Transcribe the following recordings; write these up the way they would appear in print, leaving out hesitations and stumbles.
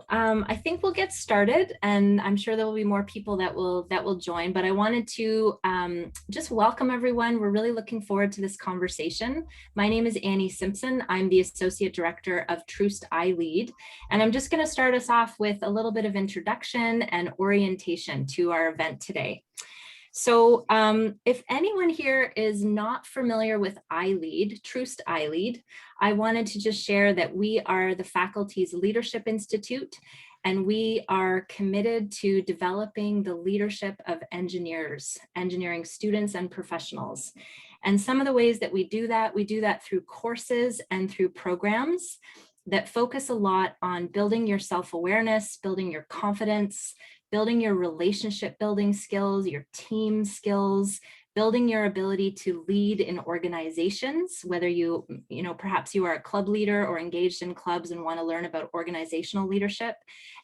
I think we'll get started, and I'm sure there will be more people that will join, but I wanted to just welcome everyone. We're really looking forward to this conversation. My name is Annie Simpson. I'm the Associate Director of Troost iLead, and I'm just going to start us off with a little bit of introduction and orientation to our event today. So if anyone here is not familiar with iLead, Troost iLead, I wanted to just share that we are the faculty's Leadership Institute, and we are committed to developing the leadership of engineers, engineering students and professionals. And some of the ways that we do that through courses and through programs that focus a lot on building your self-awareness, building your confidence, building your relationship building skills, your team skills, building your ability to lead in organizations, whether perhaps you are a club leader or engaged in clubs and want to learn about organizational leadership.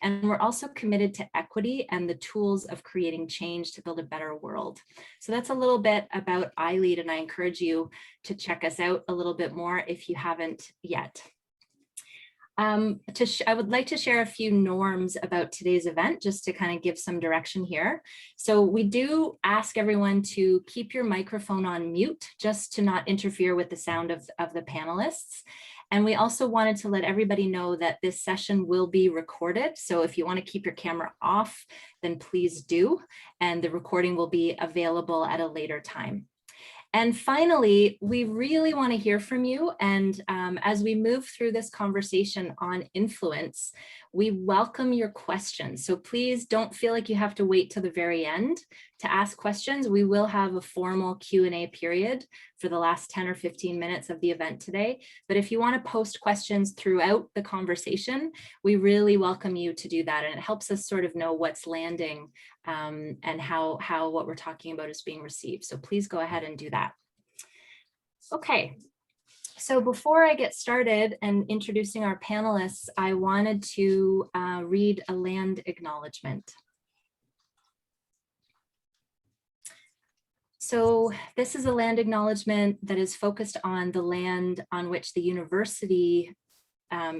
And we're also committed to equity and the tools of creating change to build a better world. So that's a little bit about iLead, and I encourage you to check us out a little bit more if you haven't yet. I would like to share a few norms about today's event, just to kind of give some direction here. So we do ask everyone to keep your microphone on mute, just to not interfere with the sound of the panelists. And we also wanted to let everybody know that this session will be recorded. So if you want to keep your camera off, then please do. And the recording will be available at a later time. And finally, we really want to hear from you. And as we move through this conversation on influence, we welcome your questions. So please don't feel like you have to wait till the very end to ask questions. We will have a formal Q&A period for the last 10 or 15 minutes of the event today. But if you want to post questions throughout the conversation, we really welcome you to do that. And it helps us sort of know what's landing and how what we're talking about is being received. So please go ahead and do that. Okay. So before I get started and introducing our panelists, I wanted to read a land acknowledgement. So this is a land acknowledgement that is focused on the land on which the university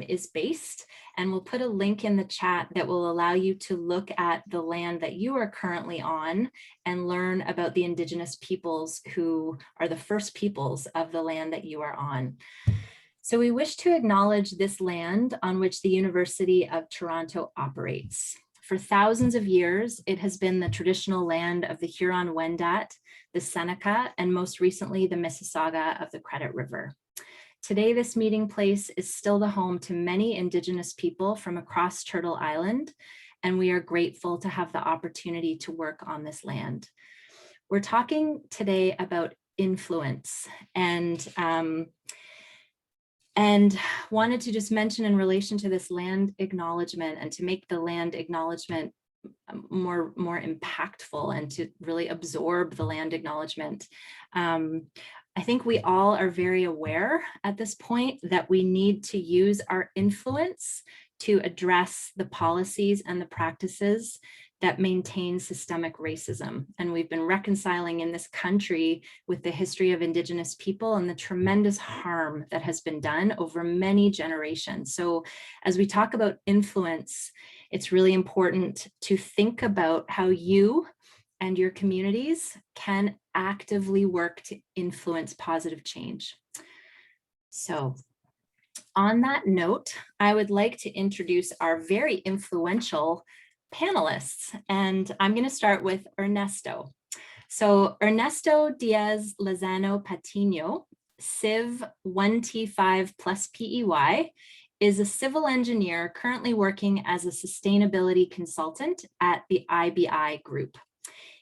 is based, and we'll put a link in the chat that will allow you to look at the land that you are currently on and learn about the Indigenous peoples who are the first peoples of the land that you are on. So we wish to acknowledge this land on which the University of Toronto operates. For thousands of years, it has been the traditional land of the Huron-Wendat, the Seneca, and most recently the Mississauga of the Credit River. Today, this meeting place is still the home to many Indigenous people from across Turtle Island, and we are grateful to have the opportunity to work on this land. We're talking today about influence, and wanted to just mention in relation to this land acknowledgement, and to make the land acknowledgement more impactful and to really absorb the land acknowledgement. I think we all are very aware at this point that we need to use our influence to address the policies and the practices that maintain systemic racism. And we've been reconciling in this country with the history of Indigenous people and the tremendous harm that has been done over many generations. So as we talk about influence, it's really important to think about how you and your communities can actively work to influence positive change. So on that note, I would like to introduce our very influential panelists, and I'm going to start with Ernesto. So Ernesto Diaz Lozano Patino, Civ 1T5 plus PEY, is a civil engineer currently working as a sustainability consultant at the IBI Group.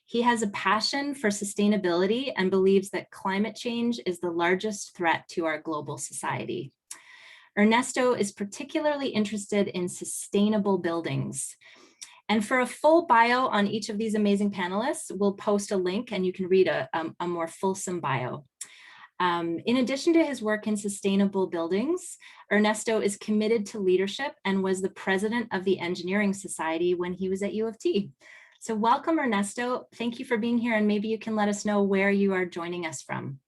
He has a passion for sustainability and believes that climate change is the largest threat to our global society. Ernesto is particularly interested in sustainable buildings. And for a full bio on each of these amazing panelists, we'll post a link and you can read a more fulsome bio. In addition to his work in sustainable buildings, Ernesto is committed to leadership and was the president of the Engineering Society when he was at U of T. So welcome, Ernesto. Thank you for being here, and maybe you can let us know where you are joining us from.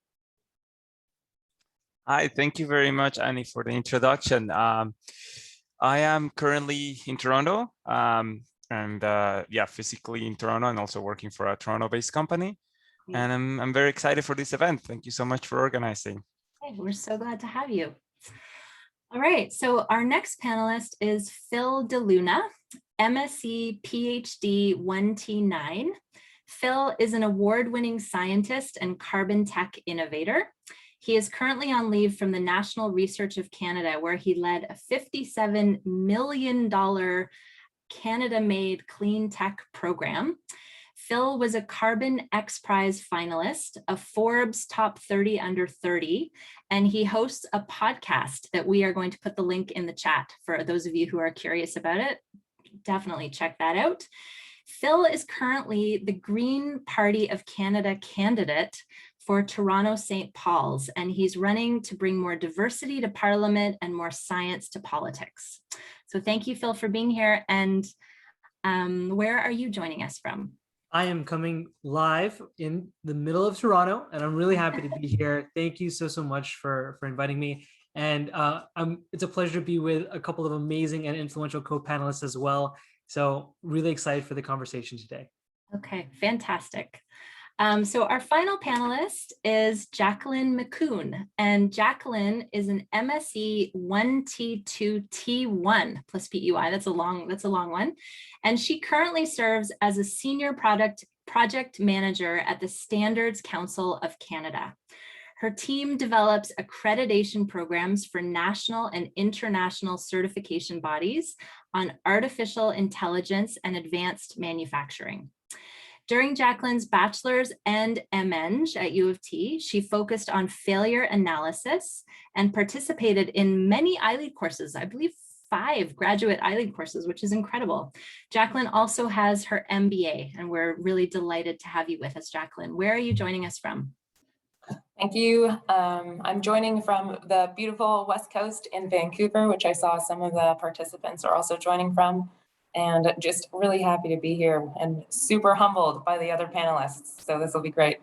Hi, thank you very much, Annie, for the introduction. I am currently in Toronto, and yeah, physically in Toronto, and also working for a Toronto-based company. And I'm very excited for this event. Thank you so much for organizing. Hey, we're so glad to have you. All right, so our next panelist is Phil DeLuna, MSc PhD 1T9. Phil is an award-winning scientist and carbon tech innovator. He is currently on leave from the National Research of Canada, where he led a $57 million Canada-made clean tech program. Phil was a Carbon X Prize finalist, a Forbes Top 30 Under 30, and he hosts a podcast that we are going to put the link in the chat for those of you who are curious about it. Definitely check that out. Phil is currently the Green Party of Canada candidate for Toronto St. Paul's, and he's running to bring more diversity to Parliament and more science to politics. So thank you, Phil, for being here. And where are you joining us from? I am coming live in the middle of Toronto, and I'm really happy to be here. Thank you so much for inviting me. And it's a pleasure to be with a couple of amazing and influential co-panelists as well. So really excited for the conversation today. Okay, fantastic. So our final panelist is Jacqueline Mccoon, and Jacqueline is an MSc 1T2T1 plus PEY. That's a long one. And she currently serves as a senior project manager at the Standards Council of Canada. Her team develops accreditation programs for national and international certification bodies on artificial intelligence and advanced manufacturing. During Jacqueline's bachelor's and MEng at U of T, she focused on failure analysis and participated in many iLead courses, I believe 5 graduate iLead courses, which is incredible. Jacqueline also has her MBA, and we're really delighted to have you with us, Jacqueline. Where are you joining us from? Thank you. I'm joining from the beautiful West Coast in Vancouver, which I saw some of the participants are also joining from. And just really happy to be here and super humbled by the other panelists. So this will be great.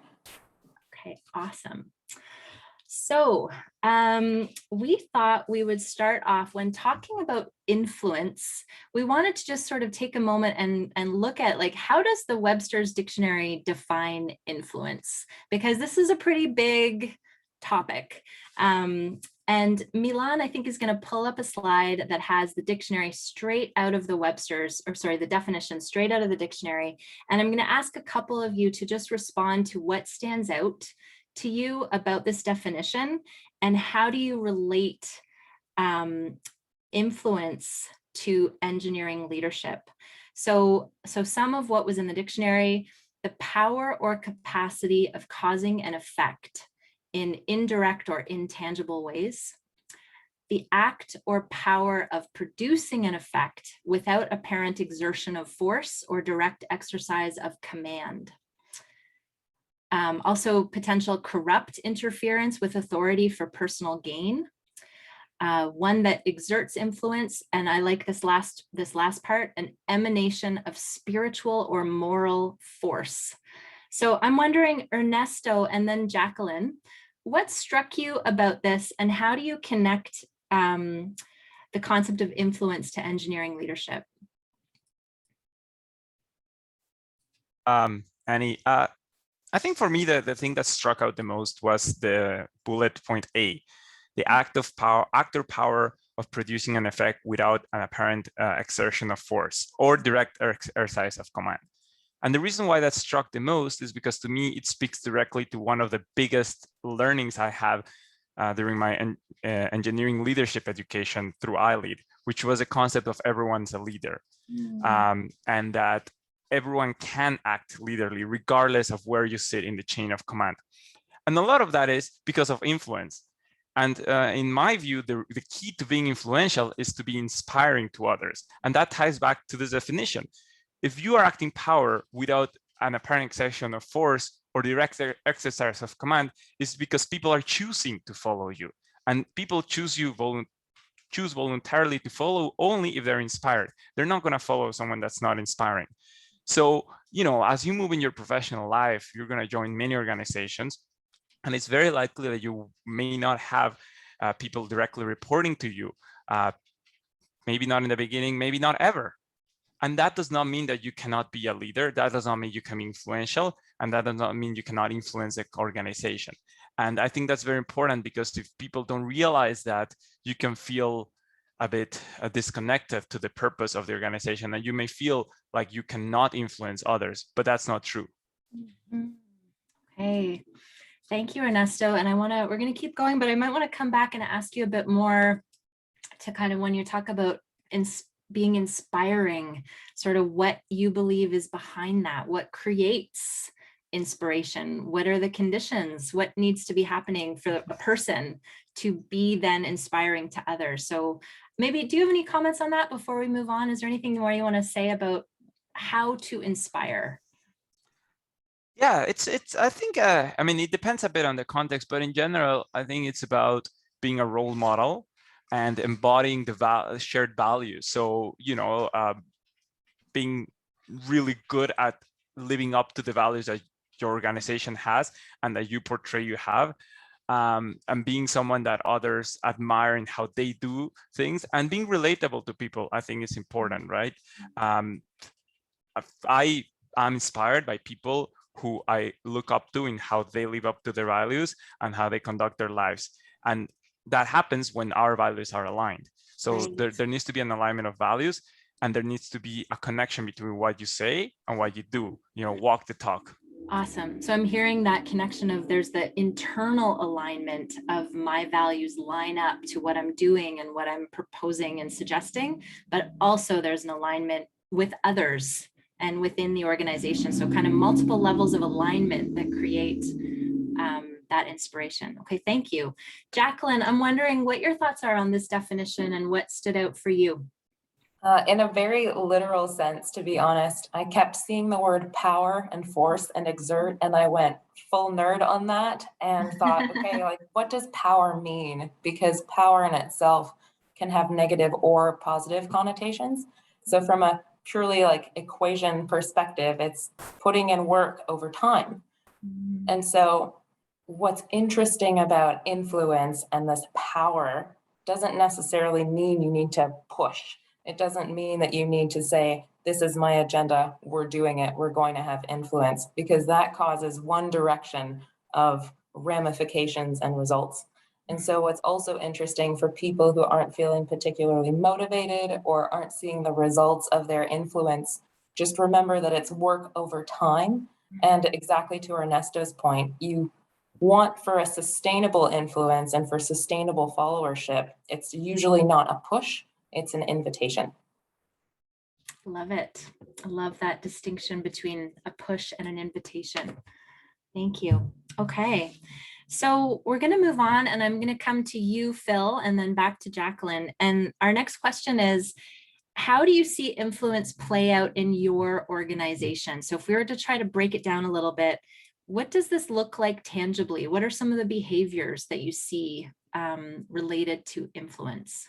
Okay, awesome. So we thought we would start off when talking about influence. We wanted to just sort of take a moment and look at, like, how does the Webster's dictionary define influence? Because this is a pretty big topic. And Milan, I think, is going to pull up a slide that has the dictionary straight out of the Webster's, or sorry, the definition straight out of the dictionary. And I'm going to ask a couple of you to just respond to what stands out to you about this definition, and how do you relate influence to engineering leadership? So some of what was in the dictionary: the power or capacity of causing an effect in indirect or intangible ways, the act or power of producing an effect without apparent exertion of force or direct exercise of command. Also, potential corrupt interference with authority for personal gain. One that exerts influence, and I like this last part, an emanation of spiritual or moral force. So I'm wondering, Ernesto and then Jacqueline, what struck you about this, and how do you connect the concept of influence to engineering leadership? Annie, I think for me, the thing that struck out the most was the bullet point A, the act or power of producing an effect without an apparent exertion of force or direct exercise of command. And the reason why that struck the most is because, to me, it speaks directly to one of the biggest learnings I have during my engineering leadership education through iLead, which was a concept of everyone's a leader. And that everyone can act leaderly regardless of where you sit in the chain of command. And a lot of that is because of influence. And in my view, the key to being influential is to be inspiring to others. And that ties back to this definition. If you are acting power without an apparent exertion of force or direct exercise of command, it's because people are choosing to follow you. And people choose voluntarily to follow only if they're inspired. They're not going to follow someone that's not inspiring. So, as you move in your professional life, you're going to join many organizations, and it's very likely that you may not have people directly reporting to you. maybe not in the beginning, maybe not ever. And that does not mean that you cannot be a leader. That does not mean you can be influential. And that does not mean you cannot influence the organization. And I think that's very important, because if people don't realize that, you can feel a bit disconnected to the purpose of the organization. And you may feel like you cannot influence others, but that's not true. Okay. Thank you, Ernesto. And we're going to keep going, but I might want to come back and ask you a bit more to kind of, when you talk about being inspiring, sort of what you believe is behind that, what creates inspiration, what are the conditions, what needs to be happening for a person to be then inspiring to others. So maybe, do you have any comments on that before we move on? Is there anything more you want to say about how to inspire? Yeah, I think, I mean, it depends a bit on the context, but in general, I think it's about being a role model and embodying the shared values. So, being really good at living up to the values that your organization has and that you portray you have, and being someone that others admire in how they do things, and being relatable to people, I think is important, right? I'm inspired by people who I look up to in how they live up to their values and how they conduct their lives. And that happens when our values are aligned. So Right. there needs to be an alignment of values, and there needs to be a connection between what you say and what you do, walk the talk. Awesome. So I'm hearing that connection of, there's the internal alignment of my values line up to what I'm doing and what I'm proposing and suggesting, but also there's an alignment with others and within the organization. So kind of multiple levels of alignment that create that inspiration. Okay, thank you. Jacqueline, I'm wondering what your thoughts are on this definition and what stood out for you. In a very literal sense, to be honest, I kept seeing the word power and force and exert, and I went full nerd on that and thought, okay, like, what does power mean? Because power in itself can have negative or positive connotations. So from a purely like equation perspective, it's putting in work over time. And so what's interesting about influence and this power doesn't necessarily mean you need to push. It doesn't mean that you need to say, this is my agenda, we're doing it, we're going to have influence, because that causes one direction of ramifications and results. And so what's also interesting for people who aren't feeling particularly motivated or aren't seeing the results of their influence, just remember that it's work over time. And exactly to Ernesto's point, you want for a sustainable influence and for sustainable followership, it's usually not a push, it's an invitation. Love it. I love that distinction between a push and an invitation. Thank you. Okay, so we're going to move on, and I'm going to come to you, Phil, and then back to Jacqueline. And our next question is, how do you see influence play out in your organization? So if we were to try to break it down a little bit, what does this look like tangibly? What are some of the behaviors that you see related to influence?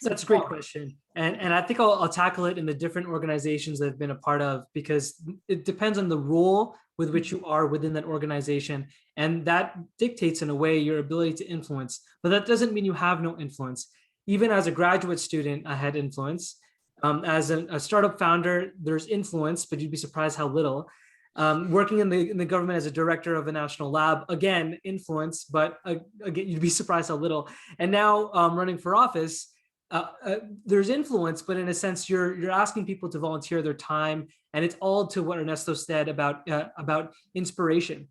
That's a great question. And I think I'll tackle it in the different organizations that I've been a part of, because it depends on the role with which you are within that organization. And that dictates in a way your ability to influence, but that doesn't mean you have no influence. Even as a graduate student, I had influence. As a startup founder, there's influence, but you'd be surprised how little. Working in the government as a director of a national lab, again, influence, but again, you'd be surprised how little. And now running for office, there's influence, but in a sense, you're asking people to volunteer their time, and it's all to what Ernesto said about inspiration.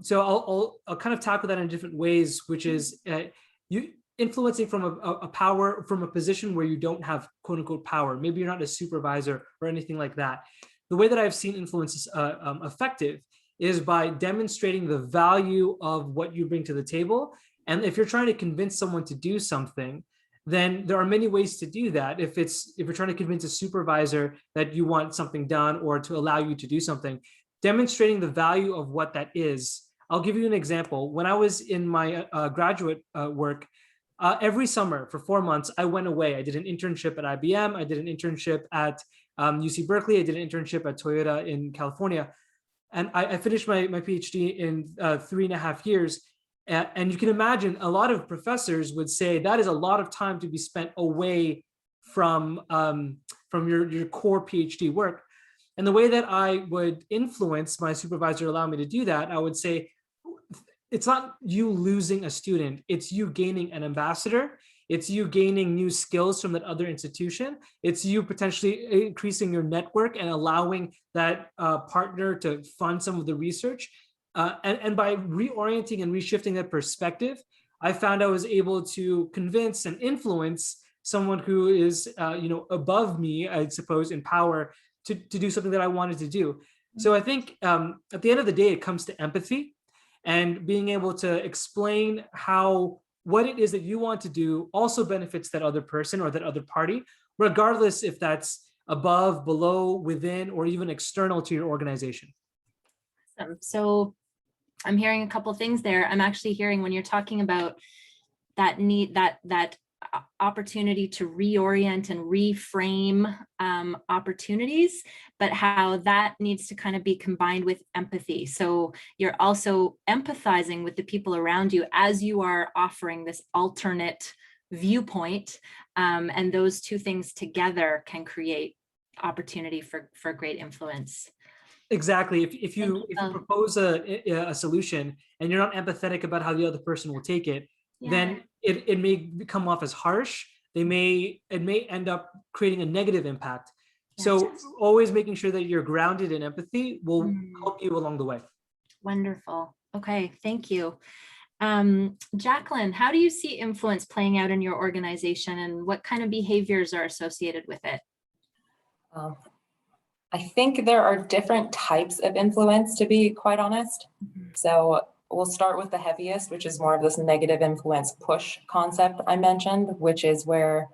So I'll kind of tackle that in different ways, which is you influencing from a position where you don't have quote unquote power. Maybe you're not a supervisor or anything like that. The way that I've seen influence effective is by demonstrating the value of what you bring to the table. And if you're trying to convince someone to do something, then there are many ways to do that. If you're trying to convince a supervisor that you want something done or to allow you to do something, demonstrating the value of what that is. I'll give you an example. When I was in my graduate work, every summer for 4 months, I went away. I did an internship at IBM. I did an internship at UC Berkeley. I did an internship at Toyota in California. And I finished my PhD in 3.5 years. And you can imagine a lot of professors would say that is a lot of time to be spent away from your core PhD work. And the way that I would influence my supervisor to allow me to do that, I would say, it's not you losing a student, it's you gaining an ambassador. It's you gaining new skills from that other institution. It's you potentially increasing your network and allowing that partner to fund some of the research. And by reorienting and reshifting that perspective, I found I was able to convince and influence someone who is above me, I suppose, in power to do something that I wanted to do. So I think at the end of the day, it comes to empathy and being able to explain how what it is that you want to do also benefits that other person or that other party, regardless if that's above, below, within, or even external to your organization. Awesome. So I'm hearing a couple of things there. I'm actually hearing when you're talking about that need, that opportunity to reorient and reframe opportunities, but how that needs to kind of be combined with empathy. So you're also empathizing with the people around you as you are offering this alternate viewpoint, and those two things together can create opportunity for great influence. Exactly. If you propose a solution and you're not empathetic about how the other person will take it, then it may come off as harsh. It may end up creating a negative impact. So always making sure that you're grounded in empathy will help you along the way. Wonderful. Okay, thank you. Jacqueline, how do you see influence playing out in your organization, and what kind of behaviors are associated with it? I think there are different types of influence, to be quite honest. So we'll start with the heaviest, which is more of this negative influence push concept I mentioned, which is where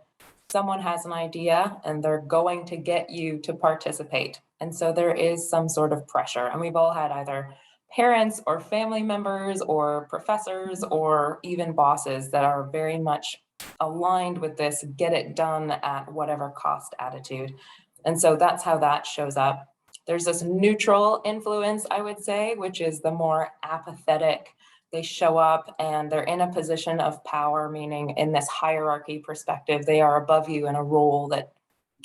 someone has an idea and they're going to get you to participate. And so there is some sort of pressure. And we've all had either parents or family members or professors or even bosses that are very much aligned with this get it done at whatever cost attitude. And so that's how that shows up. There's this neutral influence, I would say, which is the more apathetic. They show up and they're in a position of power, meaning in this hierarchy perspective, they are above you in a role that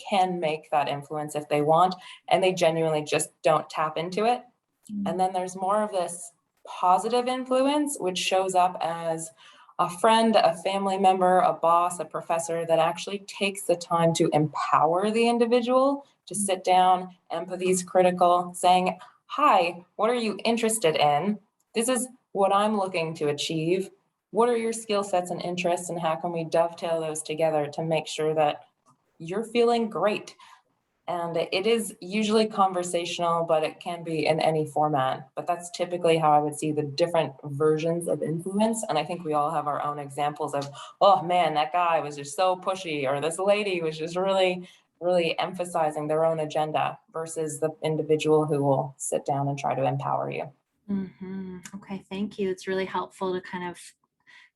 can make that influence if they want, and they genuinely just don't tap into it. And then there's more of this positive influence, which shows up as a friend, a family member, a boss, a professor that actually takes the time to empower the individual to sit down. Empathy is critical, saying, hi, what are you interested in? This is what I'm looking to achieve. What are your skill sets and interests, and how can we dovetail those together to make sure that you're feeling great? And it is usually conversational, but it can be in any format. But that's typically how I would see the different versions of influence. And I think we all have our own examples of, oh man, that guy was just so pushy, or this lady was just really, really emphasizing their own agenda, versus the individual who will sit down and try to empower you. Okay, thank you. It's really helpful to kind of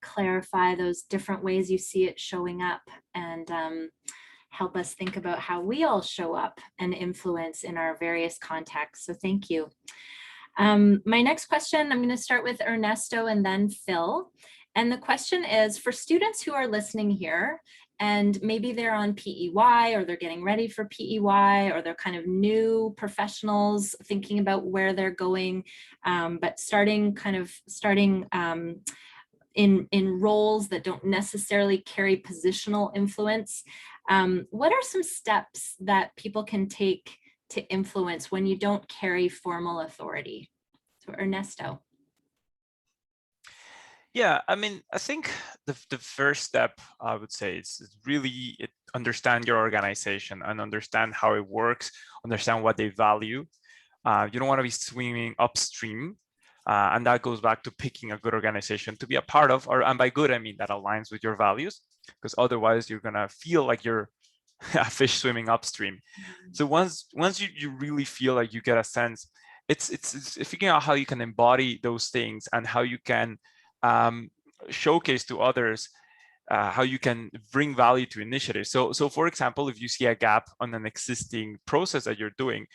clarify those different ways you see it showing up, and help us think about how we all show up and influence in our various contexts. So thank you. My next question, I'm going to start with Ernesto and then Phil. And the question is, for students who are listening here, and maybe they're on PEY, or they're getting ready for PEY, or they're kind of new professionals thinking about where they're going, but starting in roles that don't necessarily carry positional influence. What are some steps that people can take to influence when you don't carry formal authority? So Ernesto. Yeah, I mean, I think the first step I would say is really understand your organization and understand how it works, understand what they value. You don't want to be swimming upstream. And that goes back to picking a good organization to be a part of, and by good, I mean that aligns with your values, because otherwise you're going to feel like you're a fish swimming upstream. So once you really feel like you get a sense, it's figuring out how you can embody those things and how you can showcase to others how you can bring value to initiatives. So for example, if you see a gap on an existing process that you're doing,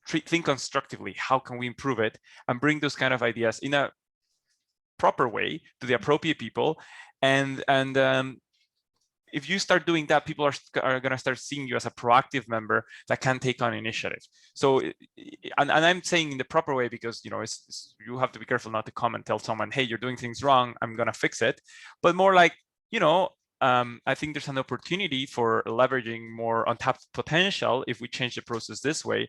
think constructively. How can we improve it, and bring those kind of ideas in a proper way to the appropriate people, and if you start doing that, people are going to start seeing you as a proactive member that can take on initiative. So, and I'm saying in the proper way, because, you know, you have to be careful not to come and tell someone, hey, you're doing things wrong, I'm going to fix it. But more like, you know, I think there's an opportunity for leveraging more untapped potential if we change the process this way.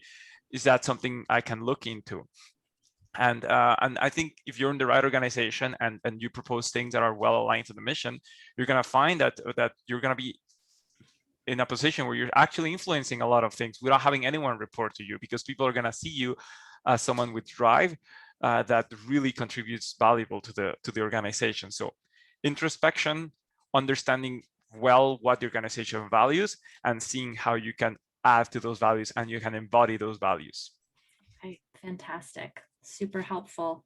Is that something I can look into? And I think if you're in the right organization and you propose things that are well aligned to the mission, you're going to find that you're going to be in a position where you're actually influencing a lot of things without having anyone report to you, because people are going to see you as someone with drive that really contributes valuable to the organization. So introspection, understanding well what the organization values, and seeing how you can add to those values and you can embody those values. Okay, fantastic. Super helpful.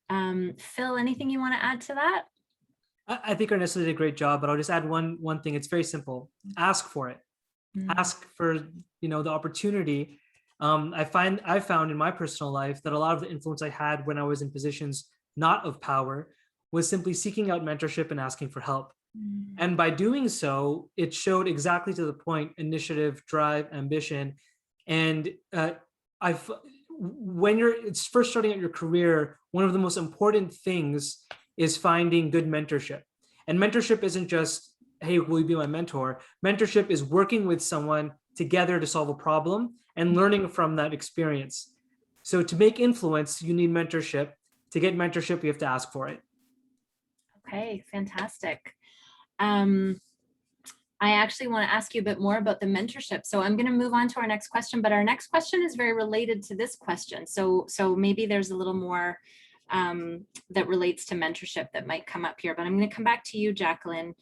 Phil, anything you want to add to that? I think Ernesto did a great job, but I'll just add one thing. It's very simple. Ask for it. Ask for, you know, the opportunity. I found in my personal life that a lot of the influence I had when I was in positions not of power was simply seeking out mentorship and asking for help. And by doing so, it showed exactly to the point: initiative, drive, ambition. And when you're first starting out your career, one of the most important things is finding good mentorship. And mentorship isn't just, hey, will you be my mentor? Mentorship is working with someone together to solve a problem and learning from that experience. So to make influence, you need mentorship. To get mentorship, you have to ask for it. Okay, fantastic. I actually want to ask you a bit more about the mentorship. So I'm going to move on to our next question, but our next question is very related to this question. So maybe there's a little more that relates to mentorship that might come up here, but I'm going to come back to you, Jacqueline.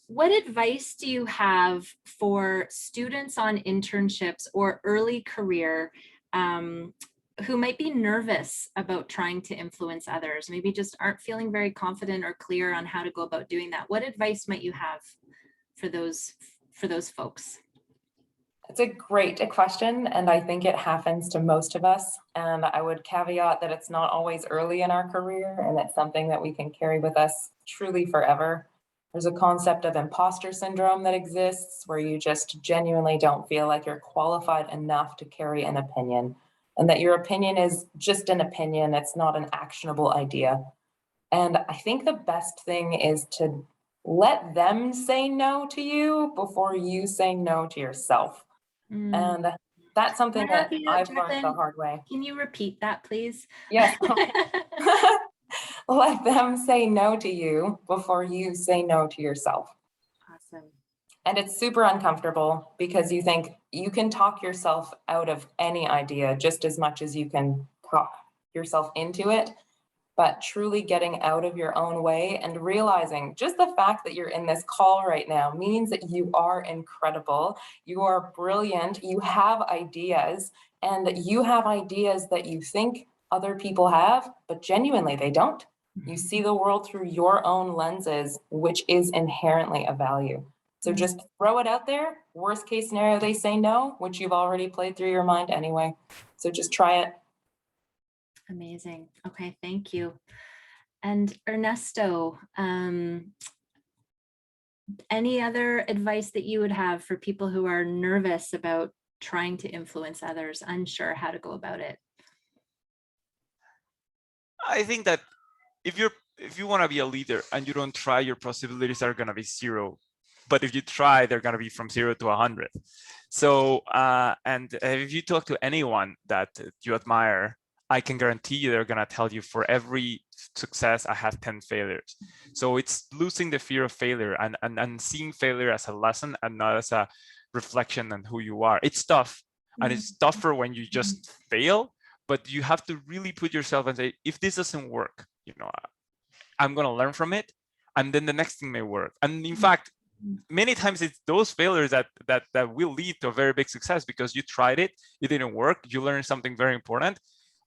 What advice do you have for students on internships or early career who might be nervous about trying to influence others, maybe just aren't feeling very confident or clear on how to go about doing that? What advice might you have for those folks? It's a great question, and I think it happens to most of us. And I would caveat that it's not always early in our career, and it's something that we can carry with us truly forever. There's a concept of imposter syndrome that exists, where you just genuinely don't feel like you're qualified enough to carry an opinion, and that your opinion is just an opinion. It's not an actionable idea. And I think the best thing is to let them say no to you before you say no to yourself. And that's something that I've learned the hard way. Can you repeat that, please? Yes. Let them say no to you before you say no to yourself. Awesome. And it's super uncomfortable because you think you can talk yourself out of any idea just as much as you can talk yourself into it. But truly getting out of your own way and realizing just the fact that you're in this call right now means that you are incredible, you are brilliant, you have ideas, and you have ideas that you think other people have, but genuinely they don't. You see the world through your own lenses, which is inherently of value. So just throw it out there. Worst case scenario, they say no, which you've already played through your mind anyway. So just try it. Amazing. Okay, thank you. And Ernesto, any other advice that you would have for people who are nervous about trying to influence others, unsure how to go about it? I think that if you want to be a leader and you don't try, your possibilities are going to be zero. But if you try, they're going to be from 0 to 100. So, and if you talk to anyone that you admire, I can guarantee you they're going to tell you for every success, I have 10 failures. So it's losing the fear of failure and seeing failure as a lesson and not as a reflection on who you are. It's tough, and it's tougher when you just fail, but you have to really put yourself and say, if this doesn't work, you know, I'm going to learn from it, and then the next thing may work. And in fact, many times it's those failures that will lead to a very big success, because you tried it, it didn't work, you learned something very important,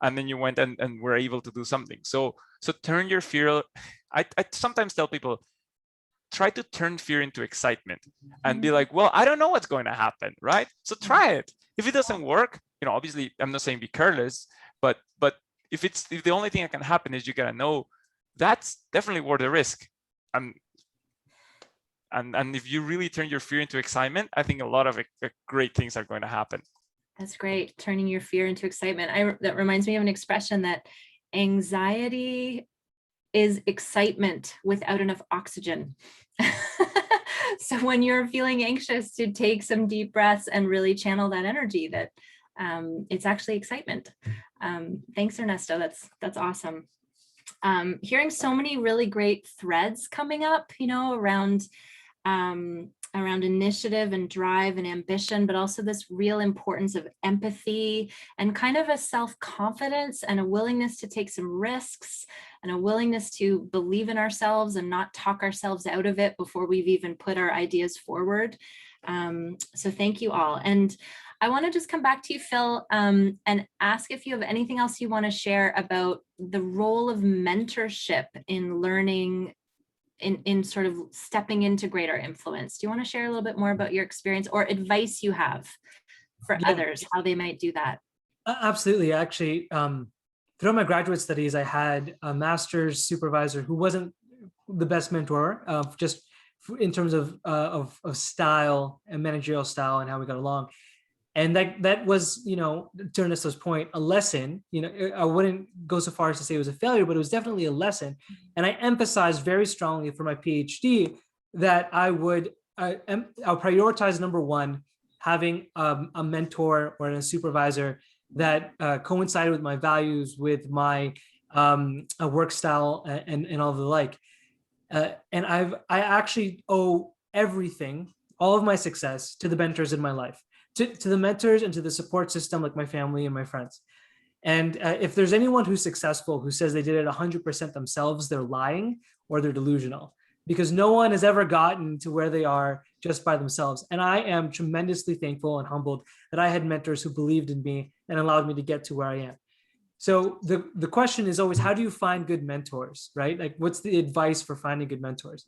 and then you went and were able to do something. So turn your fear. I sometimes tell people, try to turn fear into excitement and be like, well, I don't know what's going to happen, right? So try it. If it doesn't work, you know, obviously I'm not saying be careless, but if the only thing that can happen is you gotta know, that's definitely worth the risk. And if you really turn your fear into excitement, I think a lot of great things are going to happen. That's great. Turning your fear into excitement. That reminds me of an expression that anxiety is excitement without enough oxygen. So when you're feeling anxious, to take some deep breaths and really channel that energy, that it's actually excitement. Thanks, Ernesto. That's awesome. Hearing so many really great threads coming up, around initiative and drive and ambition, but also this real importance of empathy and kind of a self-confidence and a willingness to take some risks and a willingness to believe in ourselves and not talk ourselves out of it before we've even put our ideas forward. So thank you all. And I want to just come back to you, Phil, and ask if you have anything else you want to share about the role of mentorship in learning, in sort of stepping into greater influence. Do you want to share a little bit more about your experience or advice you have for others, how they might do that? Absolutely. Actually, throughout my graduate studies, I had a master's supervisor who wasn't the best mentor, just in terms of style and managerial style and how we got along. And that was, to Ernesto's point, a lesson. I wouldn't go so far as to say it was a failure, but it was definitely a lesson. And I emphasized very strongly for my PhD that I'll prioritize, number one, having a mentor or a supervisor that coincided with my values, with my work style and all the like. And I actually owe everything, all of my success, to the mentors in my life. To the mentors and to the support system, like my family and my friends. And if there's anyone who's successful who says they did it 100% themselves, they're lying or they're delusional, because no one has ever gotten to where they are just by themselves. And I am tremendously thankful and humbled that I had mentors who believed in me and allowed me to get to where I am. So the question is always, how do you find good mentors, right? Like, what's the advice for finding good mentors?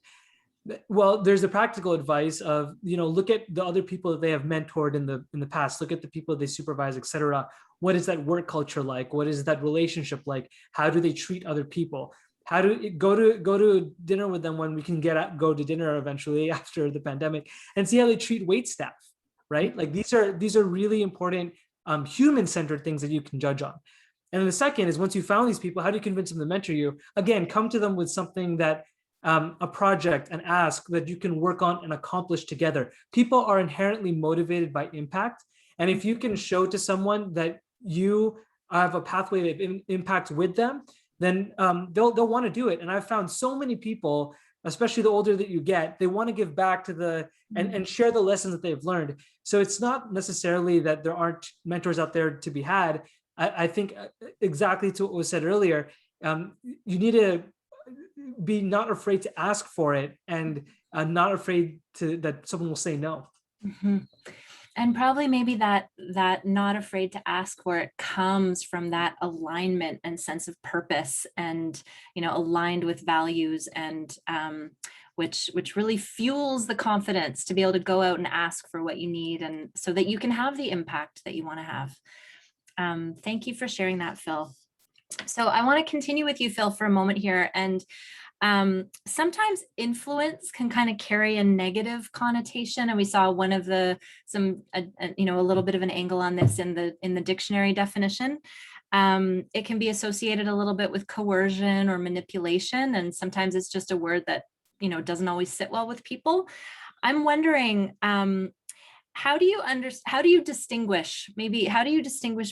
Well, there's the practical advice of, look at the other people that they have mentored in the past, look at the people they supervise, etc. What is that work culture like? What is that relationship like? How do they treat other people? How do go to dinner with them when we can go to dinner eventually after the pandemic, and see how they treat wait staff, right? Like, these are really important human-centered things that you can judge on. And then the second is, once you found these people, how do you convince them to mentor you? Again, come to them with something that a project, an ask that you can work on and accomplish together. People are inherently motivated by impact. And if you can show to someone that you have a pathway of impact with them, then they'll want to do it. And I've found so many people, especially the older that you get, they want to give back to and share the lessons that they've learned. So it's not necessarily that there aren't mentors out there to be had. I think exactly to what was said earlier, you need to be not afraid to ask for it, and not afraid that someone will say no. Mm-hmm. And probably maybe that not afraid to ask for it comes from that alignment and sense of purpose, and aligned with values, and which really fuels the confidence to be able to go out and ask for what you need, and so that you can have the impact that you want to have. Thank you for sharing that, Phil. So I want to continue with you, Phil, for a moment here. And sometimes influence can kind of carry a negative connotation. And we saw a little bit of an angle on this in the dictionary definition. It can be associated a little bit with coercion or manipulation. And sometimes it's just a word that, doesn't always sit well with people. I'm wondering, how do you distinguish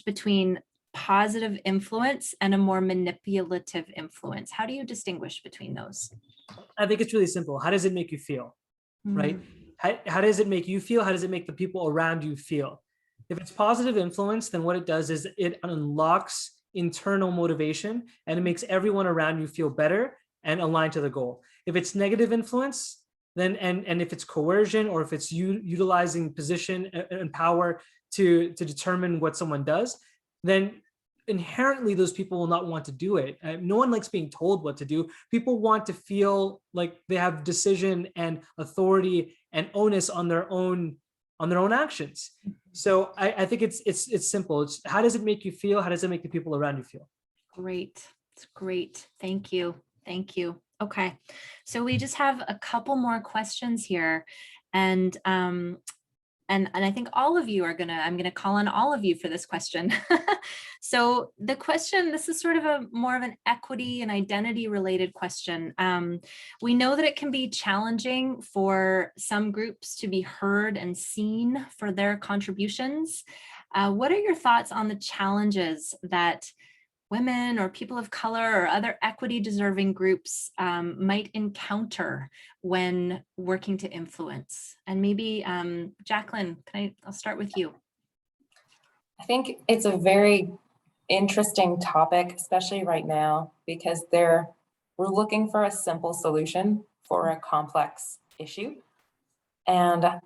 between positive influence and a more manipulative influence? How do you distinguish between those? I think it's really simple. How does it make you feel, right? How does it make you feel? How does it make the people around you feel? If it's positive influence, then what it does is it unlocks internal motivation, and it makes everyone around you feel better and aligned to the goal. If it's negative influence, then and if it's coercion, or if it's utilizing position and power to determine what someone does, then inherently those people will not want to do it. No one likes being told what to do. People want to feel like they have decision and authority and onus on their own actions. So I think it's simple. It's, how does it make you feel? How does it make the people around you feel? Great. It's great. Thank you. Okay, so we just have a couple more questions here, and I think all of you are I'm gonna call on all of you for this question. So the question, this is sort of more of an equity and identity related question. We know that it can be challenging for some groups to be heard and seen for their contributions. What are your thoughts on the challenges that women or people of color or other equity deserving groups might encounter when working to influence? And maybe Jacqueline, I'll start with you. I think it's a very interesting topic, especially right now, because we're looking for a simple solution for a complex issue. And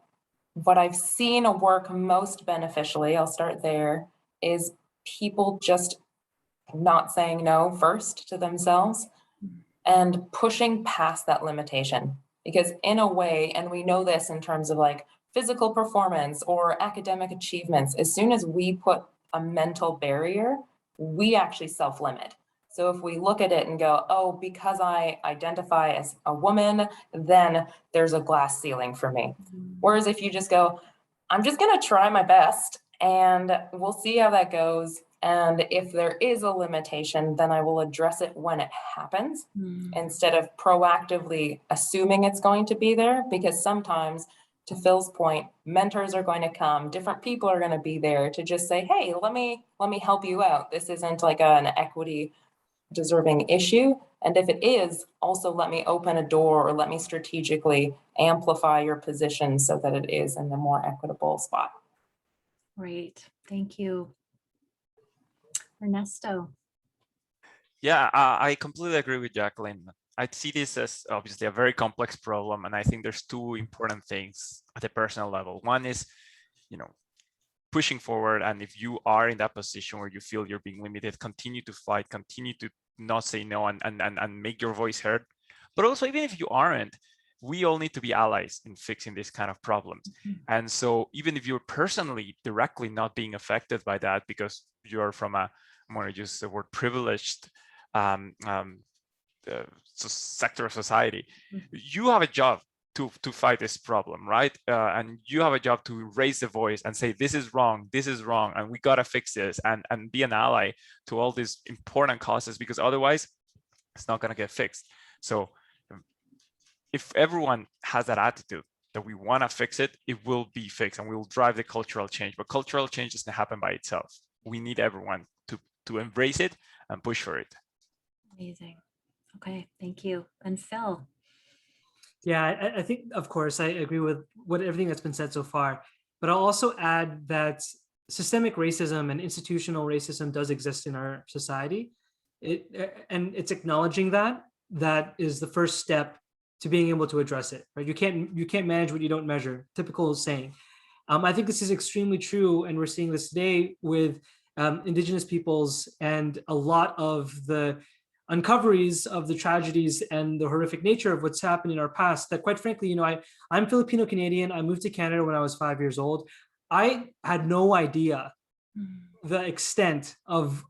what I've seen work most beneficially, I'll start there, is people just not saying no first to themselves and pushing past that limitation. Because in a way, and we know this in terms of like physical performance or academic achievements, as soon as we put a mental barrier, we actually self-limit. So if we look at it and go, oh, because I identify as a woman, then there's a glass ceiling for me. Whereas if you just go, I'm just gonna try my best and we'll see how that goes. And if there is a limitation, then I will address it when it happens instead of proactively assuming it's going to be there. Because sometimes, to Phil's point, mentors are going to come, different people are going to be there to just say, hey, let me help you out. This isn't like an equity deserving issue. And if it is, also let me open a door or let me strategically amplify your position so that it is in a more equitable spot. Great, thank you. Ernesto. Yeah, I completely agree with Jacqueline. I see this as obviously a very complex problem, and I think there's two important things at the personal level. One is, pushing forward, and if you are in that position where you feel you're being limited, continue to fight, continue to not say no, and make your voice heard. But also, even if you aren't, we all need to be allies in fixing this kind of problems. And so even if you're personally directly not being affected by that because you're from I'm going to use the word privileged sector of society, you have a job to fight this problem, right? And you have a job to raise the voice and say, this is wrong, and we got to fix this, and be an ally to all these important causes, because otherwise it's not going to get fixed. So if everyone has that attitude that we want to fix it, it will be fixed and we will drive the cultural change. But cultural change doesn't happen by itself. We need everyone to embrace it and push for it. Amazing. Okay, thank you. And Phil. Yeah, I think, of course, I agree with everything that's been said so far. But I'll also add that systemic racism and institutional racism does exist in our society. And it's acknowledging that is the first step to being able to address it, right? You can't manage what you don't measure, typical saying. I think this is extremely true, and we're seeing this today with Indigenous peoples and a lot of the uncoveries of the tragedies and the horrific nature of what's happened in our past that, quite frankly, I'm Filipino Canadian. I moved to Canada when I was 5 years old. I had no idea the extent of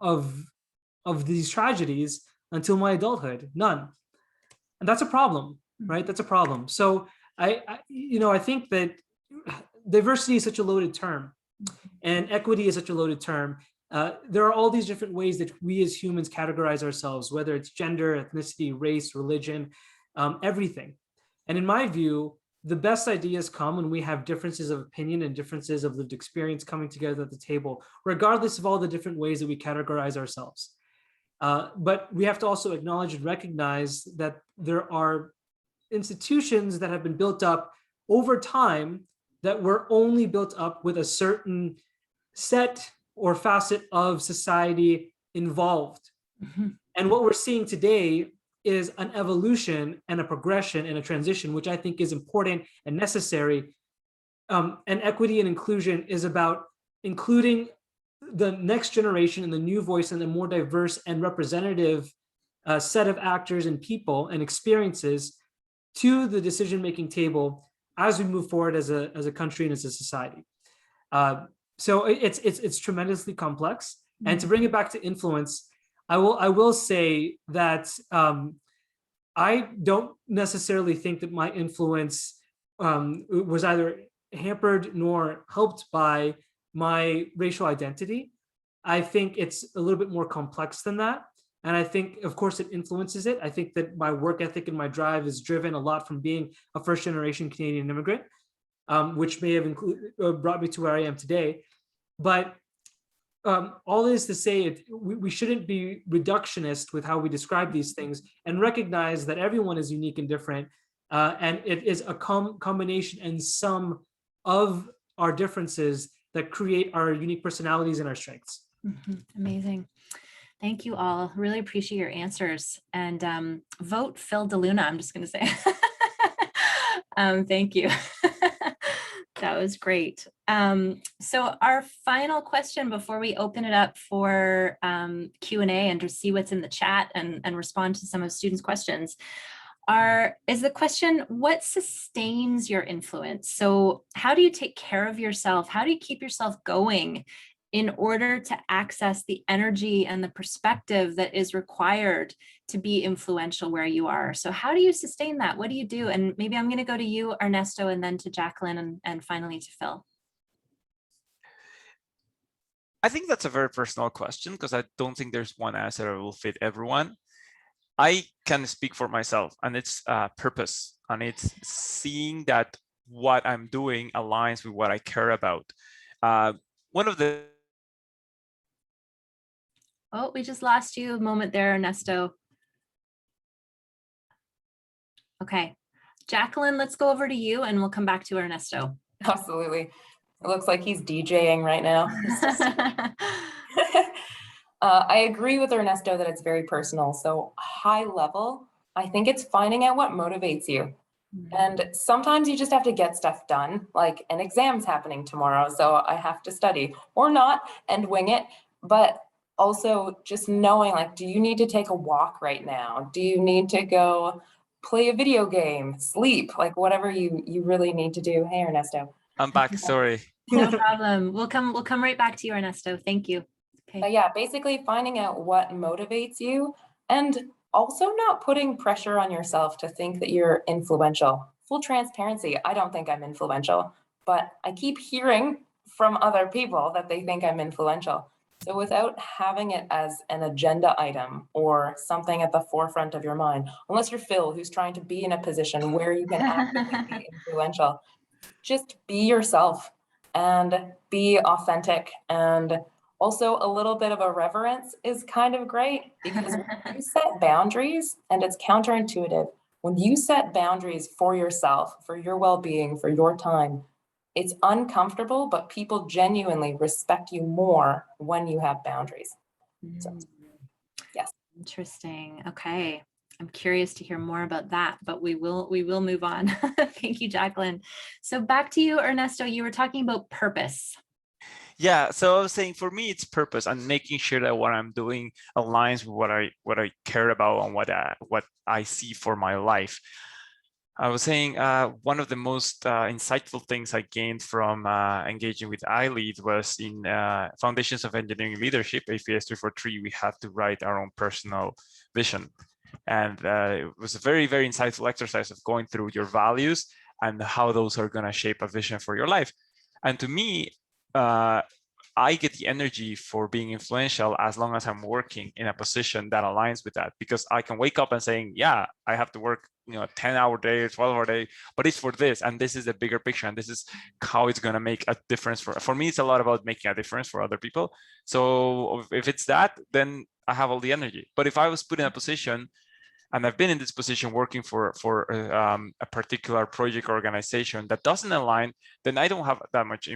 these tragedies until my adulthood, none. And that's a problem, right? That's a problem. So I think that diversity is such a loaded term, and equity is such a loaded term. There are all these different ways that we as humans categorize ourselves, whether it's gender, ethnicity, race, religion, everything. And in my view, the best ideas come when we have differences of opinion and differences of lived experience coming together at the table, regardless of all the different ways that we categorize ourselves. But we have to also acknowledge and recognize that there are institutions that have been built up over time that were only built up with a certain set or facet of society involved. And what we're seeing today is an evolution and a progression and a transition, which I think is important and necessary. And equity and inclusion is about including the next generation and the new voice and the more diverse and representative set of actors and people and experiences to the decision-making table as we move forward as a country and as a society. So it's tremendously complex. And to bring it back to influence, I will say that I don't necessarily think that my influence was either hampered nor helped by my racial identity. I think it's a little bit more complex than that. And I think, of course, it influences it. I think that my work ethic and my drive is driven a lot from being a first generation Canadian immigrant, which may have brought me to where I am today. But all this to say, we shouldn't be reductionist with how we describe these things and recognize that everyone is unique and different. And it is a combination and sum of our differences that create our unique personalities and our strengths. Amazing. Thank you all. Really appreciate your answers. And vote Phil DeLuna, I'm just going to say. Thank you. That was great. So our final question before we open it up for Q&A and to see what's in the chat and respond to some of students' questions is the question, what sustains your influence? So how do you take care of yourself? How do you keep yourself going in order to access the energy and the perspective that is required to be influential where you are? So how do you sustain that? What do you do? And maybe I'm going to go to you, Ernesto, and then to Jacqueline, and finally to Phil. I think that's a very personal question because I don't think there's one answer that will fit everyone. I can speak for myself, and it's purpose, and it's seeing that what I'm doing aligns with what I care about. One of the Oh, we just lost you a moment there, Ernesto. Okay, Jacqueline, let's go over to you and we'll come back to Ernesto. Absolutely. It looks like he's DJing right now. I agree with Ernesto that it's very personal. So high level, I think it's finding out what motivates you. And sometimes you just have to get stuff done, like an exam's happening tomorrow, so I have to study or not and wing it. But also just knowing, like, do you need to take a walk right now? Do you need to go play a video game, sleep, like whatever you really need to do. Hey, Ernesto. I'm back, sorry. No problem. We'll come right back to you, Ernesto. Thank you. Okay. Yeah, basically finding out what motivates you and also not putting pressure on yourself to think that you're influential. Full transparency, I don't think I'm influential, but I keep hearing from other people that they think I'm influential. So without having it as an agenda item or something at the forefront of your mind, unless you're Phil, who's trying to be in a position where you can actively be influential, just be yourself and be authentic. And also a little bit of a reverence is kind of great, because when you set boundaries, and it's counterintuitive, when you set boundaries for yourself, for your well-being, for your time, it's uncomfortable, but people genuinely respect you more when you have boundaries. So, yes. Interesting. Okay. I'm curious to hear more about that, but we will move on. Thank you, Jacqueline. So back to you, Ernesto. You were talking about purpose. Yeah, so I was saying for me, it's purpose and making sure that what I'm doing aligns with what I care about and what I see for my life. I was saying one of the most insightful things I gained from engaging with iLead was in Foundations of Engineering Leadership, APS 343, we had to write our own personal vision. And it was a very, very insightful exercise of going through your values and how those are going to shape a vision for your life. And to me, I get the energy for being influential as long as I'm working in a position that aligns with that, because I can wake up and saying, yeah, I have to work, 10-hour day, 12-hour day, but it's for this, and this is the bigger picture, and this is how it's going to make a difference for me. It's a lot about making a difference for other people. So if it's that, then I have all the energy. But if I was put in a position, and I've been in this position working for a particular project organization that doesn't align, then I don't have that much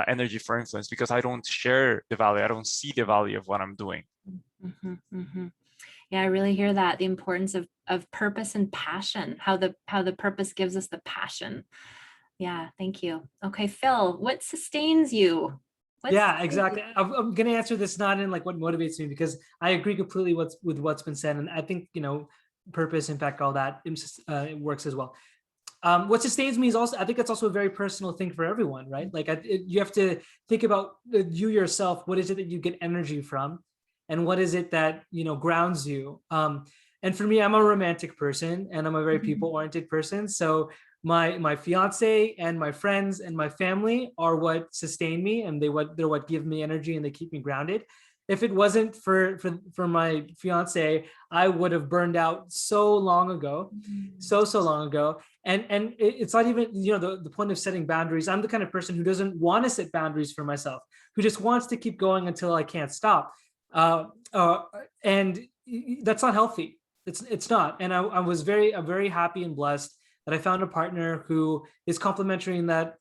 energy for influence, because I don't share the value. I don't see the value of what I'm doing. Mm-hmm, mm-hmm. Yeah, I really hear that, the importance of purpose and passion, how the purpose gives us the passion. Yeah, thank you. Okay, Phil, what sustains you? Yeah, exactly. I'm going to answer this not in like what motivates me, because I agree completely with what's been said. And I think, purpose, impact, all that it works as well. What sustains me is also, I think it's also a very personal thing for everyone, right? Like you have to think about you yourself. What is it that you get energy from? And what is it that, grounds you? And for me, I'm a romantic person and I'm a very people-oriented person. So my fiance and my friends and my family are what sustain me, and they're what give me energy and they keep me grounded. If it wasn't for my fiance, I would have burned out so long ago, so long ago. And it's not even, the point of setting boundaries. I'm the kind of person who doesn't want to set boundaries for myself, who just wants to keep going until I can't stop. And that's not healthy. It's not. And I'm very happy and blessed that I found a partner who is complementary in that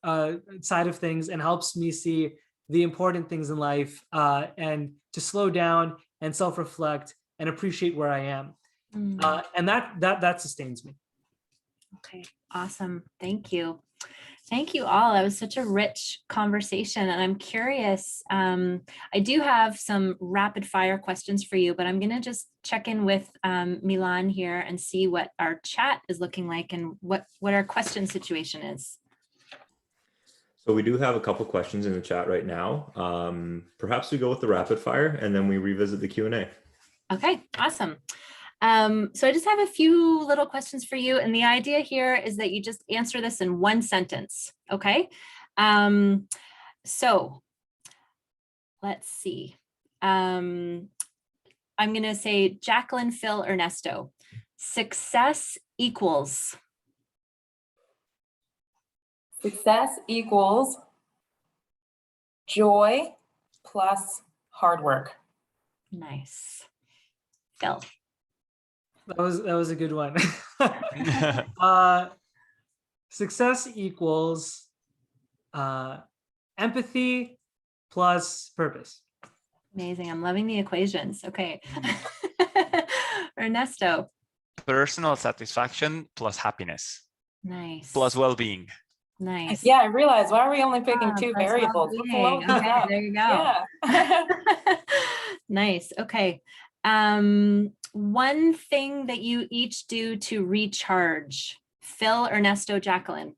side of things and helps me see the important things in life, and to slow down and self-reflect and appreciate where I am. And that sustains me. Okay, awesome. Thank you. Thank you all. That was such a rich conversation. And I'm curious, I do have some rapid fire questions for you, but I'm going to just check in with Milan here and see what our chat is looking like and what our question situation is. So we do have a couple questions in the chat right now. Perhaps we go with the rapid fire and then we revisit the Q&A. Okay, awesome. So I just have a few little questions for you. And the idea here is that you just answer this in one sentence. Okay. So let's see. I'm going to say Jacqueline, Phil, Ernesto. Success equals. Success equals joy plus hard work. Nice. Phil. That was a good one. Success equals empathy plus purpose. Amazing. I'm loving the equations. Okay. Ernesto. Personal satisfaction plus happiness. Nice. Plus well-being. Nice. Yeah, I realized, why are we only picking two variables? Okay, there you go. Yeah. Nice. Okay. One thing that you each do to recharge. Phil, Ernesto, Jacqueline.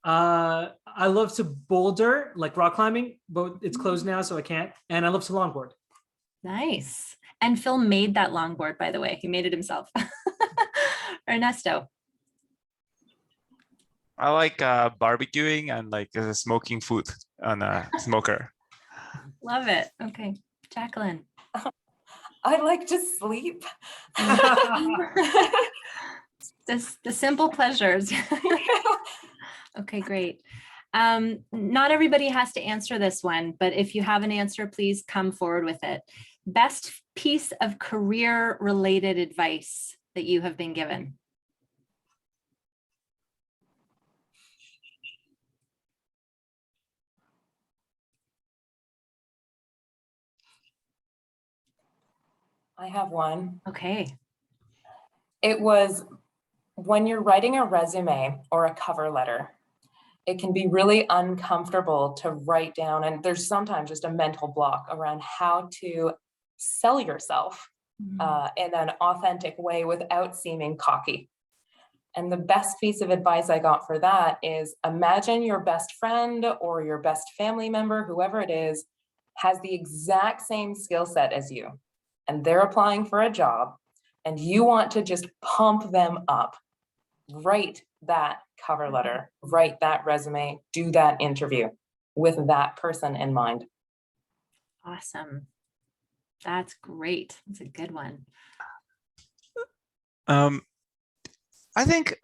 I love to boulder, like rock climbing, but it's closed now, so I can't. And I love to longboard. Nice. And Phil made that longboard, by the way. He made it himself. Ernesto. I like barbecuing and like smoking food on a smoker. Love it. Okay. Jacqueline. I like to sleep. The simple pleasures. Okay, great. Not everybody has to answer this one, but if you have an answer, please come forward with it. Best piece of career-related advice that you have been given. I have one. Okay. It was when you're writing a resume or a cover letter, it can be really uncomfortable to write down, and there's sometimes just a mental block around how to sell yourself in an authentic way without seeming cocky. And the best piece of advice I got for that is, imagine your best friend or your best family member, whoever it is, has the exact same skill set as you, and they're applying for a job, and you want to just pump them up. Write that cover letter, write that resume, do that interview with that person in mind. Awesome. That's great. That's a good one. I think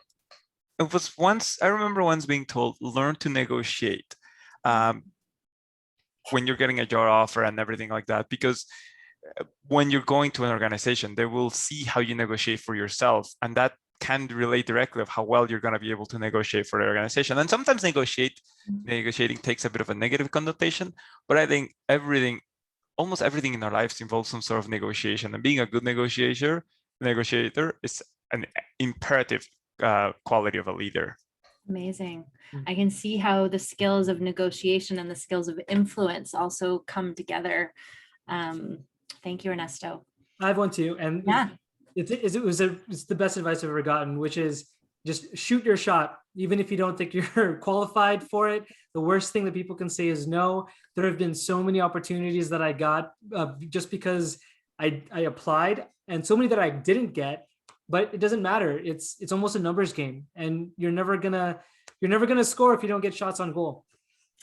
it was I remember once being told, learn to negotiate when you're getting a job offer and everything like that, because when you're going to an organization, they will see how you negotiate for yourself, and that can relate directly of how well you're going to be able to negotiate for the organization. And sometimes negotiating takes a bit of a negative connotation, but I think almost everything in our lives involves some sort of negotiation, and being a good negotiator is an imperative quality of a leader. Amazing. I can see how the skills of negotiation and the skills of influence also come together. Thank you, Ernesto. I have one too, and yeah, it's the best advice I've ever gotten, which is just shoot your shot, even if you don't think you're qualified for it. The worst thing that people can say is no. There have been so many opportunities that I got just because I applied and so many that I didn't get, but it doesn't matter. It's almost a numbers game, and you're never gonna score if you don't get shots on goal.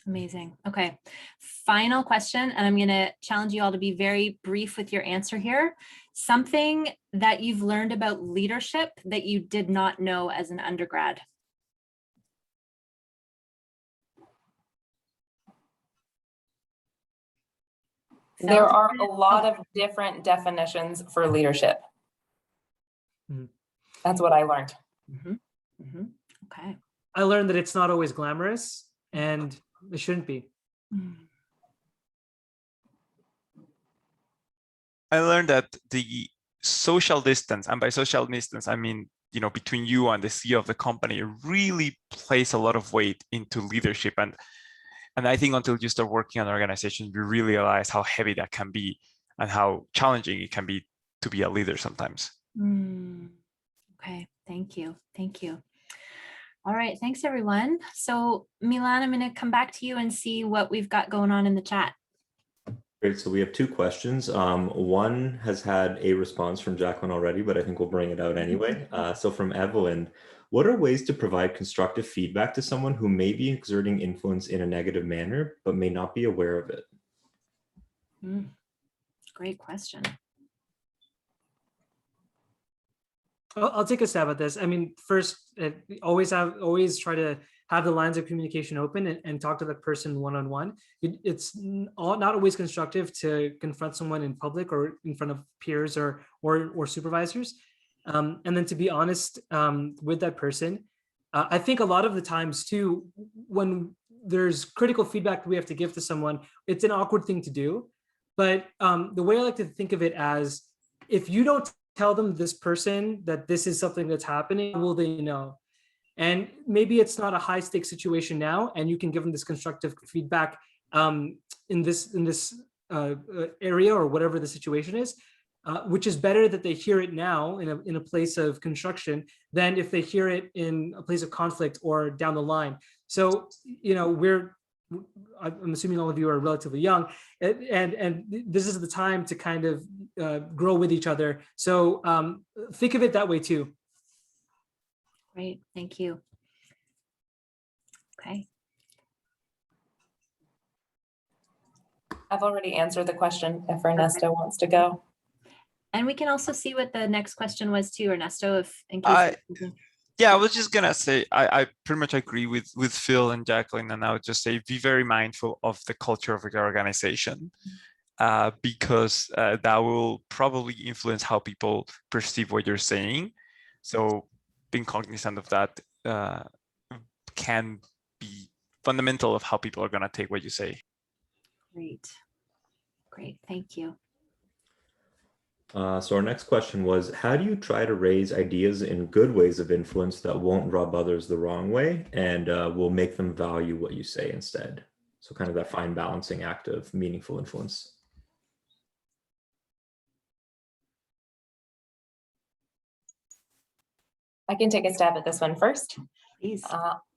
Amazing. Okay. Final question, and I'm going to challenge you all to be very brief with your answer here. Something that you've learned about leadership that you did not know as an undergrad. There are a lot of different definitions for leadership. Mhm. That's what I learned. Okay. I learned that it's not always glamorous, and it shouldn't be. I learned that the social distance, and by social distance, I mean, between you and the CEO of the company, really plays a lot of weight into leadership. And I think until you start working on organizations, you really realize how heavy that can be and how challenging it can be to be a leader sometimes. Okay, thank you. Thank you. All right, thanks everyone. So Milan, I'm going to come back to you and see what we've got going on in the chat. Great. So we have two questions. One has had a response from Jacqueline already, but I think we'll bring it out anyway. So from Evelyn, what are ways to provide constructive feedback to someone who may be exerting influence in a negative manner, but may not be aware of it? Great question. I'll take a stab at this. I mean, first, always try to have the lines of communication open and talk to the person one-on-one. It's not always constructive to confront someone in public or in front of peers or supervisors. And then to be honest with that person. I think a lot of the times too, when there's critical feedback we have to give to someone, it's an awkward thing to do. But the way I like to think of it as, if you don't tell them, this person, that this is something that's happening, will they know? And maybe it's not a high stakes situation now, and you can give them this constructive feedback in this area or whatever the situation is, which is better that they hear it now in a place of construction than if they hear it in a place of conflict or down the line. So, I'm assuming all of you are relatively young, and this is the time to kind of grow with each other. So think of it that way too. Great, thank you. Okay. I've already answered the question if Ernesto wants to go. And we can also see what the next question was too, Ernesto, in case. Yeah, I was just gonna say, I pretty much agree with Phil and Jacqueline, and I would just say, be very mindful of the culture of your organization, because that will probably influence how people perceive what you're saying. So being cognizant of that can be fundamental of how people are gonna take what you say. Great, thank you. So our next question was, how do you try to raise ideas in good ways of influence that won't rub others the wrong way and will make them value what you say instead? So kind of that fine balancing act of meaningful influence. I can take a stab at this one first. Please.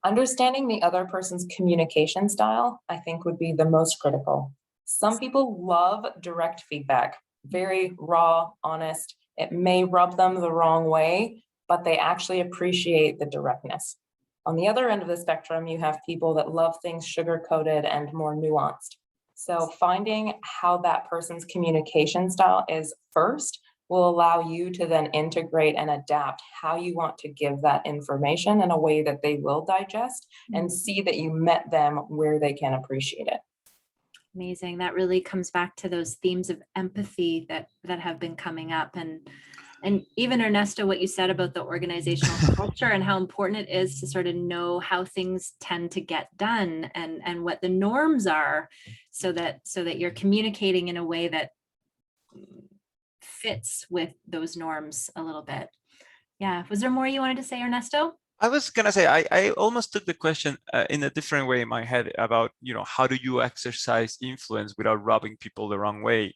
Understanding the other person's communication style, I think, would be the most critical. Some people love direct feedback. Very raw, honest. It may rub them the wrong way, but they actually appreciate the directness. On the other end of the spectrum, you have people that love things sugar-coated and more nuanced. So finding how that person's communication style is first will allow you to then integrate and adapt how you want to give that information in a way that they will digest and see that you met them where they can appreciate it. Amazing. That really comes back to those themes of empathy that have been coming up, and even Ernesto, what you said about the organizational culture and how important it is to sort of know how things tend to get done and what the norms are, so that you're communicating in a way that fits with those norms a little bit. Yeah. Was there more you wanted to say, Ernesto? I was gonna say, I almost took the question in a different way in my head about, how do you exercise influence without rubbing people the wrong way?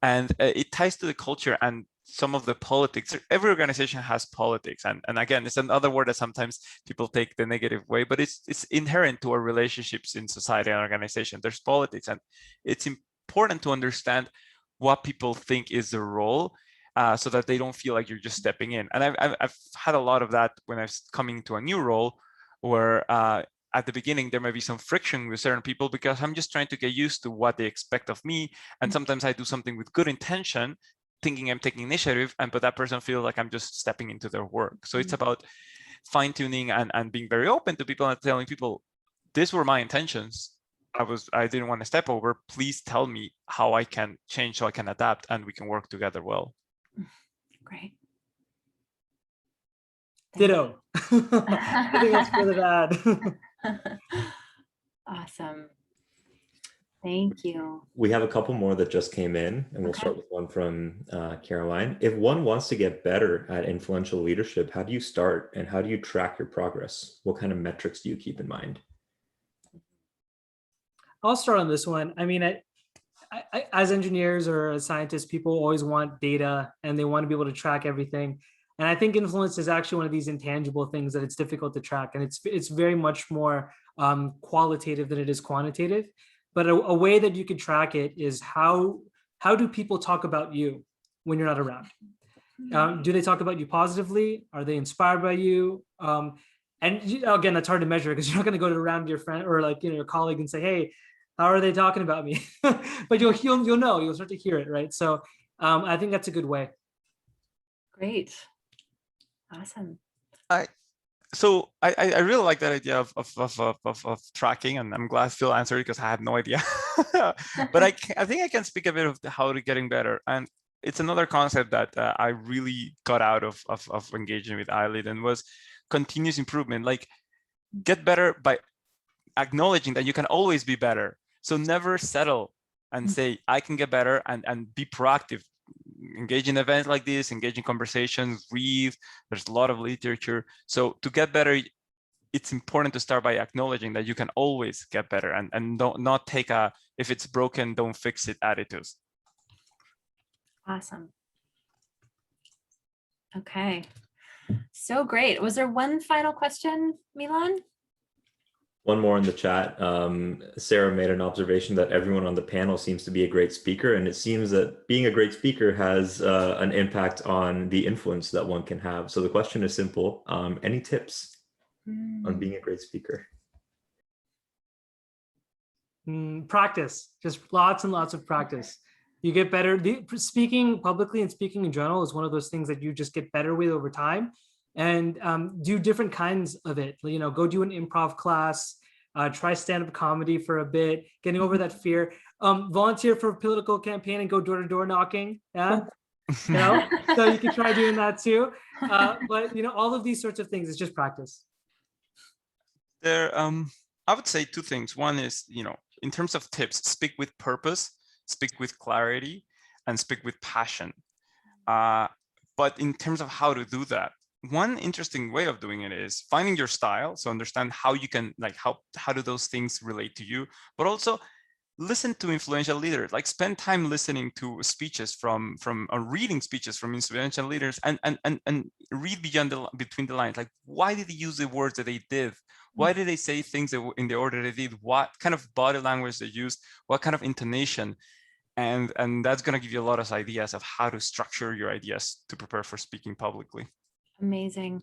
And it ties to the culture and some of the politics. Every organization has politics. And again, it's another word that sometimes people take the negative way, but it's inherent to our relationships in society and organization. There's politics, and it's important to understand what people think is the role so that they don't feel like you're just stepping in. And I've had a lot of that when I was coming to a new role, where at the beginning there might be some friction with certain people because I'm just trying to get used to what they expect of me. And sometimes I do something with good intention, thinking I'm taking initiative, but that person feels like I'm just stepping into their work. So it's about fine-tuning and being very open to people and telling people, these were my intentions. I didn't want to step over. Please tell me how I can change so I can adapt and we can work together well. Great. Ditto. Nothing else further to add. Awesome. Thank you. We have a couple more that just came in, and we'll Okay. start with one from Caroline. If one wants to get better at influential leadership, how do you start and how do you track your progress? What kind of metrics do you keep in mind? I'll start on this one. I mean, as engineers or as scientists, people always want data and they want to be able to track everything. And I think influence is actually one of these intangible things that it's difficult to track. And it's very much more qualitative than it is quantitative. But a way that you could track it is how do people talk about you when you're not around? Do they talk about you positively? Are they inspired by you? And again, that's hard to measure because you're not going to go around your friend or your colleague and say, hey, how are they talking about me? But you'll know, you'll start to hear it, right? So I think that's a good way. Great. Awesome. So I really like that idea of tracking, and I'm glad Phil answered because I had no idea. But I think I can speak a bit of how to getting better, and it's another concept that I really got out of engaging with iLead, and was continuous improvement. Like, get better by acknowledging that you can always be better. So never settle and say I can get better, and be proactive. Engage in events like this, engage in conversations, read. There's a lot of literature. So to get better, it's important to start by acknowledging that you can always get better, and not take a if it's broken, don't fix it attitude. Awesome. Okay. So great. Was there one final question, Milan? One more in the chat. Sarah made an observation that everyone on the panel seems to be a great speaker, and it seems that being a great speaker has an impact on the influence that one can have. So the question is simple. Any tips on being a great speaker? Practice, just lots and lots of practice. You get better. Speaking publicly and speaking in general is one of those things that you just get better with over time. And do different kinds of it. Go do an improv class, try stand-up comedy for a bit, getting over that fear. Volunteer for a political campaign and go door-to-door knocking. Yeah, so you can try doing that too. But all of these sorts of things is just practice. I would say two things. One is, in terms of tips, speak with purpose, speak with clarity, and speak with passion. But in terms of how to do that, one interesting way of doing it is finding your style. So understand how you can, how do those things relate to you, but also listen to influential leaders, spend time listening to speeches from reading speeches from influential leaders, and read between the lines. Like, why did they use the words that they did? Why did they say things in the order they did? What kind of body language they used? What kind of intonation? And that's going to give you a lot of ideas of how to structure your ideas to prepare for speaking publicly. Amazing.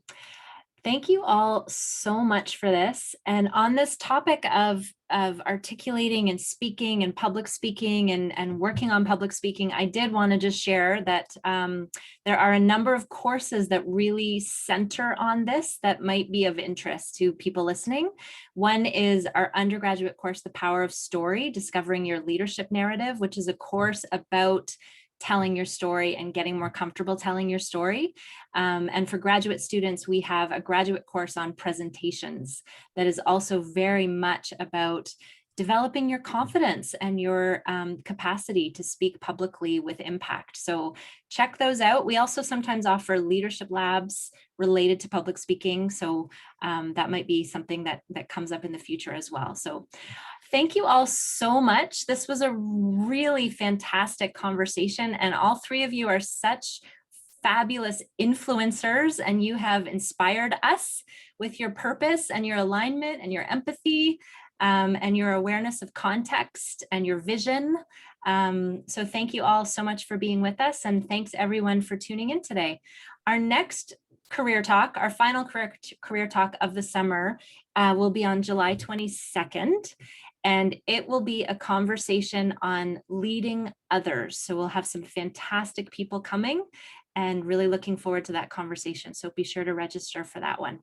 Thank you all so much for this. And on this topic of articulating and speaking and public speaking and working on public speaking, I did want to just share that there are a number of courses that really center on this that might be of interest to people listening. One is our undergraduate course, The Power of Story, Discovering Your Leadership Narrative, which is a course about telling your story and getting more comfortable telling your story. And for graduate students, we have a graduate course on presentations that is also very much about developing your confidence and your capacity to speak publicly with impact. So check those out. We also sometimes offer leadership labs related to public speaking. So that might be something that comes up in the future as well. So thank you all so much. This was a really fantastic conversation, and all three of you are such fabulous influencers, and you have inspired us with your purpose and your alignment and your empathy and your awareness of context and your vision. So thank you all so much for being with us, and thanks everyone for tuning in today. Our next career talk, our final career talk of the summer, will be on July 22nd. And it will be a conversation on leading others. So we'll have some fantastic people coming, and really looking forward to that conversation. So be sure to register for that one.